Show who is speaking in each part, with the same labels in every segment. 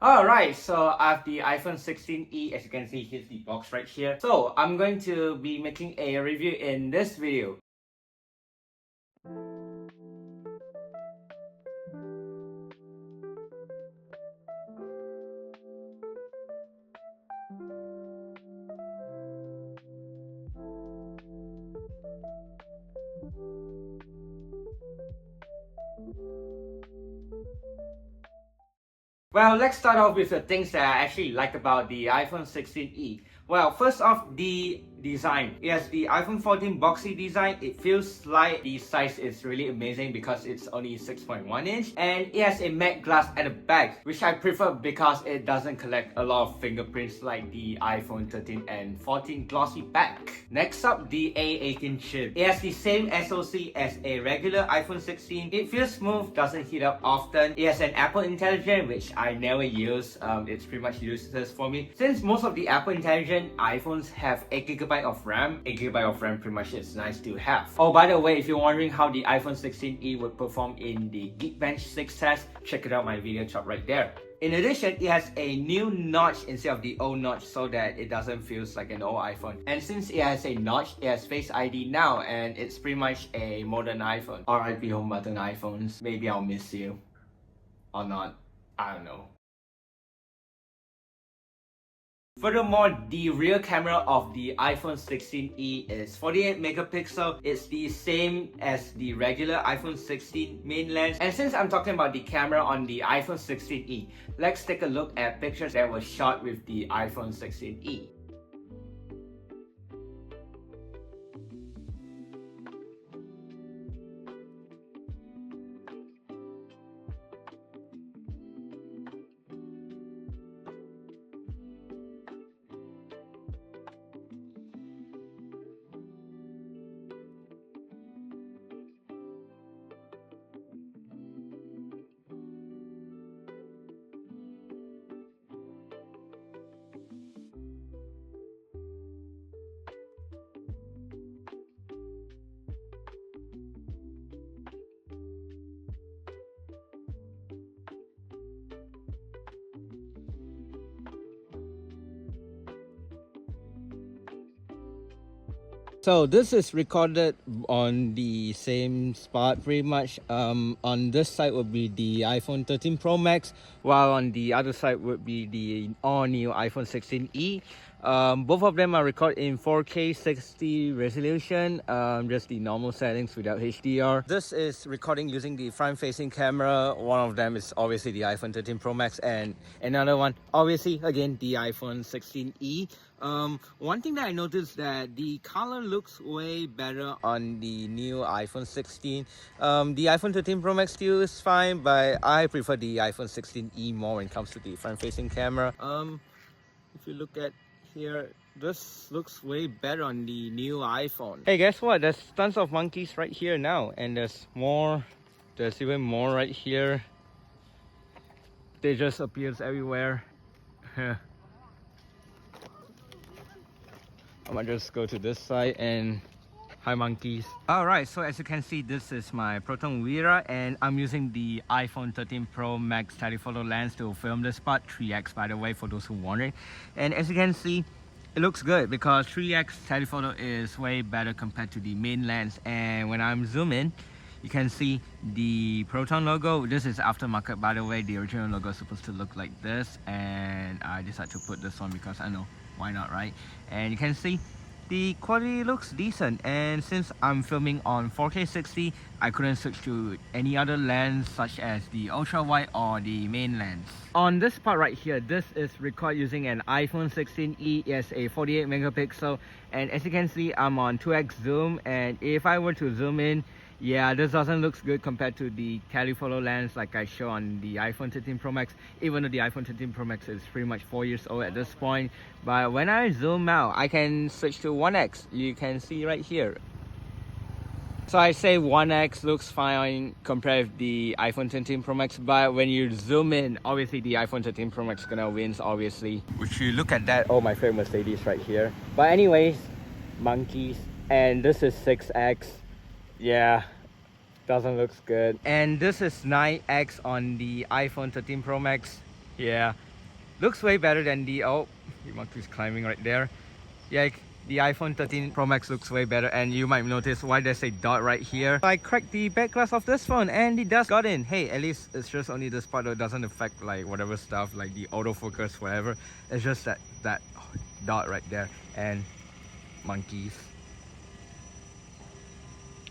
Speaker 1: Alright, so I have the iPhone 16e. As you can see, here's the box right here. So I'm going to be making a review in this video. Well, let's start off with the things that I actually like about the iPhone 16e. Well, first off, the design. Yes, the iPhone 14 boxy design, it feels like the size is really amazing because it's only 6.1 inch and it has a matte glass at the back, which I prefer because it doesn't collect a lot of fingerprints like the iPhone 13 and 14 glossy back. Next up, the A18 chip. It has the same SoC as a regular iPhone 16. It feels smooth, doesn't heat up often. It has an Apple Intelligence, which I never use. It's pretty much useless for me since most of the Apple Intelligent iPhones have 8GB of RAM. 8GB of RAM pretty much is nice to have. Oh, by the way, if you're wondering how the iPhone 16e would perform in the Geekbench 6 test, check it out my video top right there. In addition, it has a new notch instead of the old notch so that it doesn't feel like an old iPhone. And since it has a notch, it has Face ID now and it's pretty much a modern iPhone. RIP home button iPhones. Maybe I'll miss you. Or not. I don't know. Furthermore, the rear camera of the iPhone 16e is 48 megapixel. It's the same as the regular iPhone 16 main lens. And since I'm talking about the camera on the iPhone 16e, let's take a look at pictures that were shot with the iPhone 16e. So this is recorded on the same spot pretty much. On this side would be the iPhone 13 Pro Max, while on the other side would be the all-new iPhone 16e. Both of them are recorded in 4K 60 resolution, just the normal settings without HDR. This is recording using the front-facing camera. One of them is obviously the iPhone 13 Pro Max and another one, obviously, again, the iPhone 16e. One thing that I noticed that the color looks way better on the new iPhone 16. The iPhone 13 Pro Max still is fine, but I prefer the iPhone 16e more when it comes to the front-facing camera. If you look at here, this looks way better on the new iPhone. Hey, guess what? There's tons of monkeys right here now, and there's more. There's even more right here. They just appears everywhere. I'm gonna just go to this side and hi monkeys. Alright, so as you can see, this is my Proton Vera and I'm using the iPhone 13 Pro Max telephoto lens to film this part, 3x by the way, for those who wondering. And as you can see, it looks good because 3x telephoto is way better compared to the main lens. And when I'm zoom in, you can see the Proton logo. This is aftermarket by the way. The original logo is supposed to look like this, and I decided to put this on because I know, why not, right? And you can see the quality looks decent, and since I'm filming on 4K 60, I couldn't switch to any other lens such as the ultra wide or the main lens. On this part right here, this is recorded using an iPhone 16e. It has a 48 megapixel, and as you can see, I'm on 2x zoom, and if I were to zoom in, yeah, this doesn't look good compared to the telephoto lens like I show on the iPhone 13 Pro Max, even though the iPhone 13 Pro Max is pretty much 4 years old at this point. But when I zoom out, I can switch to 1x. You can see right here. So I say 1x looks fine compared with the iPhone 13 Pro Max, but when you zoom in, obviously the iPhone 13 Pro Max gonna wins, obviously. Which you look at that, oh, my favorite Mercedes right here. But anyways, monkeys, and this is 6x. Yeah, doesn't look good. And this is 9x on the iPhone 13 Pro Max. Yeah, looks way better than the, oh, the monkey's climbing right there. Yeah, the iPhone 13 Pro Max looks way better, and you might notice why there's a dot right here. I cracked the back glass of this phone and the dust got in. Hey, at least it's just only this part that doesn't affect like whatever stuff like the autofocus, whatever. It's just that dot right there. And monkeys.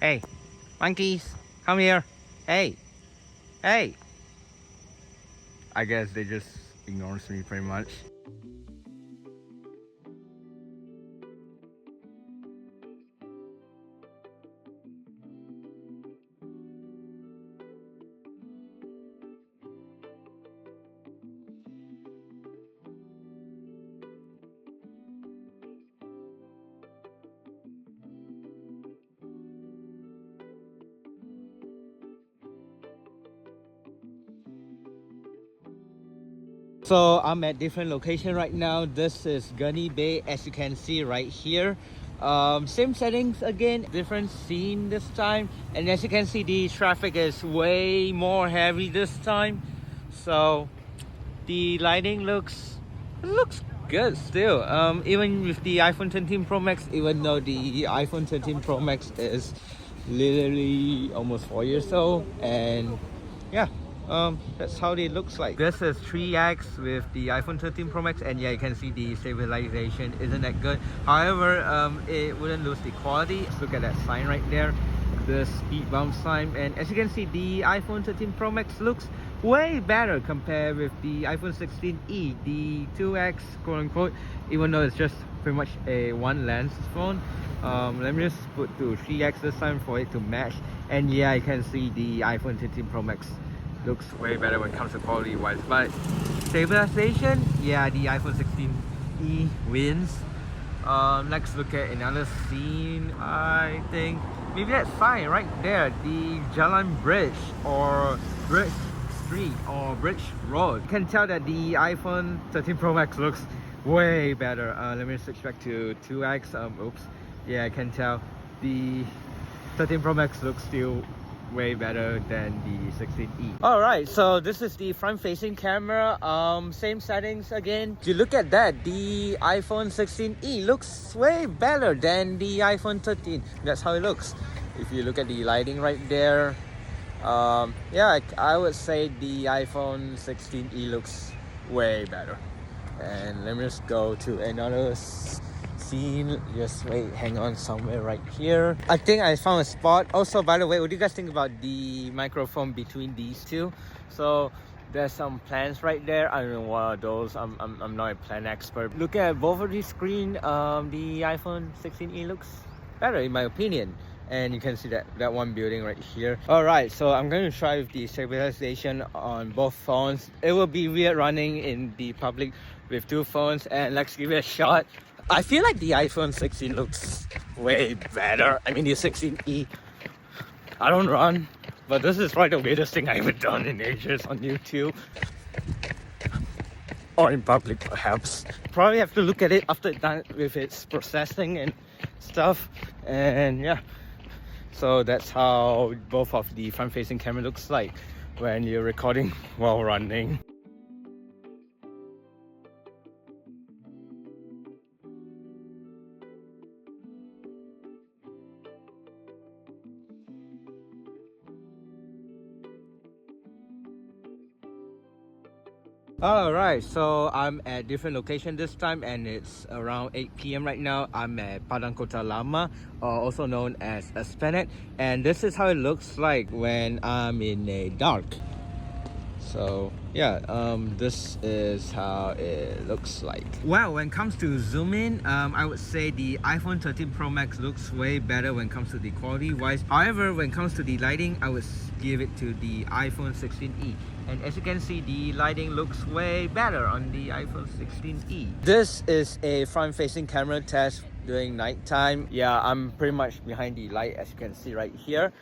Speaker 1: Hey, monkeys, come here. Hey, hey. I guess they just ignores me pretty much. So I'm at different location right now. This is Gunny Bay, as you can see right here. Same settings again, different scene this time, and as you can see the traffic is way more heavy this time. So the lighting looks good still. Even with the iPhone 13 Pro Max, even though the iPhone 13 Pro Max is literally almost 4 years old, and yeah, that's how it looks like. This is 3x with the iPhone 13 Pro Max, and yeah, you can see the stabilization isn't that good. However, it wouldn't lose the quality. Look at that sign right there, the speed bump sign, and as you can see the iPhone 13 Pro Max looks way better compared with the iPhone 16e, the 2x quote unquote, even though it's just pretty much a one lens phone. Let me just put to 3x this time for it to match, and yeah, I can see the iPhone 13 Pro Max looks way better when it comes to quality wise, but stabilization, yeah, the iPhone 16e wins. Let's look at another scene. I think maybe that sign right there, the Jalan Bridge or Bridge Street or Bridge Road. You can tell that the iPhone 13 Pro Max looks way better. Let me switch back to 2x. Oops. Yeah, I can tell the 13 Pro Max looks still way better than the 16e. All right, so this is the front facing camera. Same settings again. If you look at that, the iPhone 16e looks way better than the iPhone 13. That's how it looks. If you look at the lighting right there, yeah, I would say the iPhone 16e looks way better. And let me just go to another scene. Just wait, hang on, somewhere right here. I think I found a spot. Also, by the way, what do you guys think about the microphone between these two? So there's some plants right there. I don't know what are those. I'm not a plant expert. Looking at both of these screen, the iPhone 16e looks better in my opinion. And you can see that one building right here. All right, so I'm going to try with the stabilization on both phones. It will be weird running in the public with two phones, and let's give it a shot. I feel like the iPhone 16 looks way better. I mean, the 16e, I don't run, but this is probably the weirdest thing I've ever done in ages on YouTube. Or in public, perhaps. Probably have to look at it after it's done with its processing and stuff. And yeah, so that's how both of the front-facing camera looks like when you're recording while running. Alright, so I'm at different location this time, and it's around 8 p.m. right now. I'm at Padang Kota Lama, also known as Esplanade, and this is how it looks like when I'm in a dark. So yeah, this is how it looks like. Well, when it comes to zoom in, I would say the iPhone 13 Pro Max looks way better when it comes to the quality wise. However, when it comes to the lighting, I would give it to the iPhone 16e. And as you can see, the lighting looks way better on the iPhone 16e. This is a front-facing camera test during nighttime. Yeah, I'm pretty much behind the light, as you can see right here.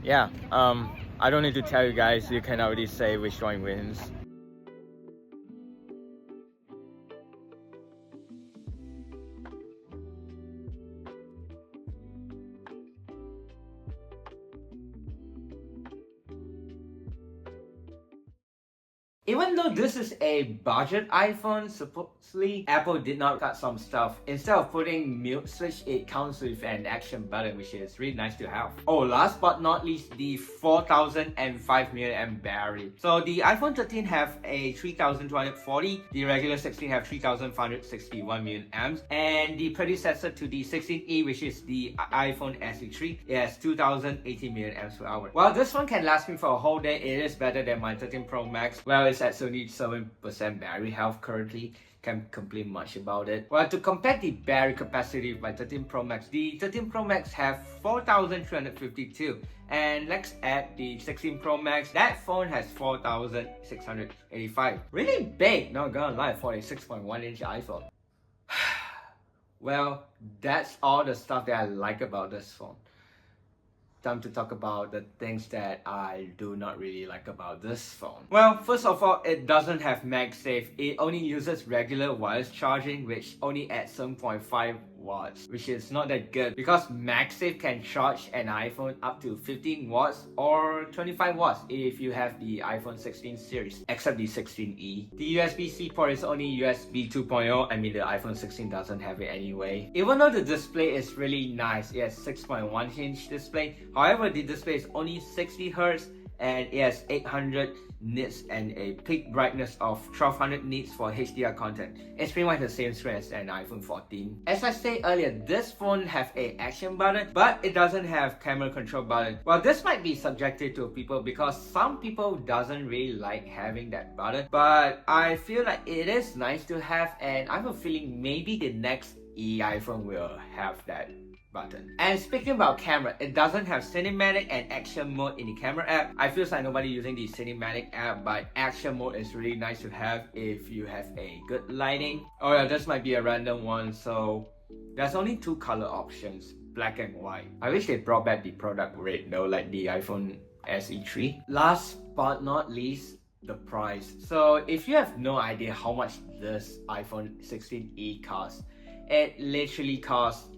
Speaker 1: Yeah, I don't need to tell you guys, you can already say which one wins. Even though this is a budget iPhone, supposedly Apple did not cut some stuff. Instead of putting mute switch, it comes with an action button, which is really nice to have. Oh, last but not least, the 4005 mAh battery. So the iPhone 13 have a 3240, the regular 16 have 3561 mAh, and the predecessor to the 16e, which is the iPhone SE 3, it has 2080 mAh. While this one can last me for a whole day, it is better than my 13 Pro Max. Well, it's at 77% battery health currently. Can't complain much about it. Well, to compare the battery capacity with my 13 Pro Max, the 13 Pro Max have 4352, and let's add the 16 Pro Max, that phone has 4685. Really big, not gonna lie, for a 6.1-inch iPhone. Well, that's all the stuff that I like about this phone. Time to talk about the things that I do not really like about this phone. Well, first of all, it doesn't have MagSafe. It only uses regular wireless charging, which only at 7.5 watts, which is not that good because MagSafe can charge an iPhone up to 15 watts or 25 watts if you have the iPhone 16 series, except the 16e. The USB-C port is only USB 2.0. I mean, the iPhone 16 doesn't have it anyway. Even though the display is really nice, it has 6.1-inch display. However, the display is only 60 Hz and it has 800 nits and a peak brightness of 1200 nits for HDR content. It's pretty much the same screen as an iPhone 14. As I said earlier, this phone have a action button, but it doesn't have camera control button. Well, this might be subjective to people because some people doesn't really like having that button, but I feel like it is nice to have, and I have a feeling maybe the next iPhone will have that button. And speaking about camera, it doesn't have cinematic and action mode in the camera app. I feel like nobody using the cinematic app, but action mode is really nice to have if you have a good lighting. Oh yeah, this might be a random one, so there's only two color options, black and white. I wish they brought back the product red though, like the iPhone SE 3. Last but not least, the price. So if you have no idea how much this iPhone 16e costs, it literally costs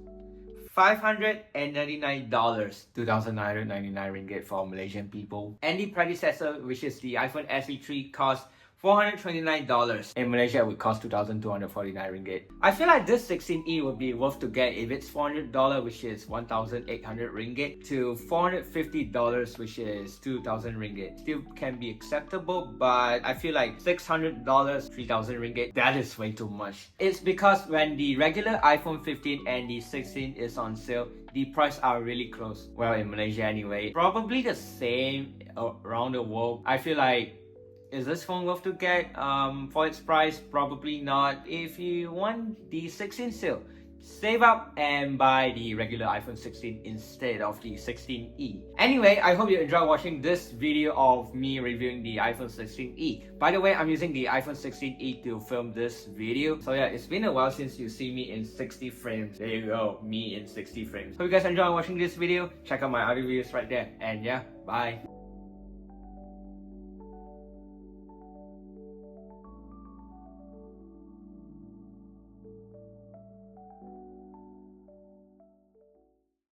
Speaker 1: $599, 2,999 ringgit for Malaysian people. And the predecessor, which is the iPhone SE 3, costs $429. In Malaysia, it would cost 2,249 ringgit. I feel like this 16e would be worth to get if it's $400, which is 1,800 ringgit, to $450, which is 2,000 ringgit. Still can be acceptable, but I feel like $600, 3,000 ringgit, that is way too much. It's because when the regular iPhone 15 and the 16 is on sale, the price are really close. Well, in Malaysia anyway. Probably the same around the world. I feel like, is this phone worth to get for its price? Probably not. If you want the 16 still, save up and buy the regular iPhone 16 instead of the 16e. Anyway, I hope you enjoyed watching this video of me reviewing the iPhone 16e. By the way, I'm using the iPhone 16e to film this video. So yeah, it's been a while since you see me in 60 frames. There you go, me in 60 frames. Hope you guys enjoyed watching this video. Check out my other videos right there. And yeah, bye.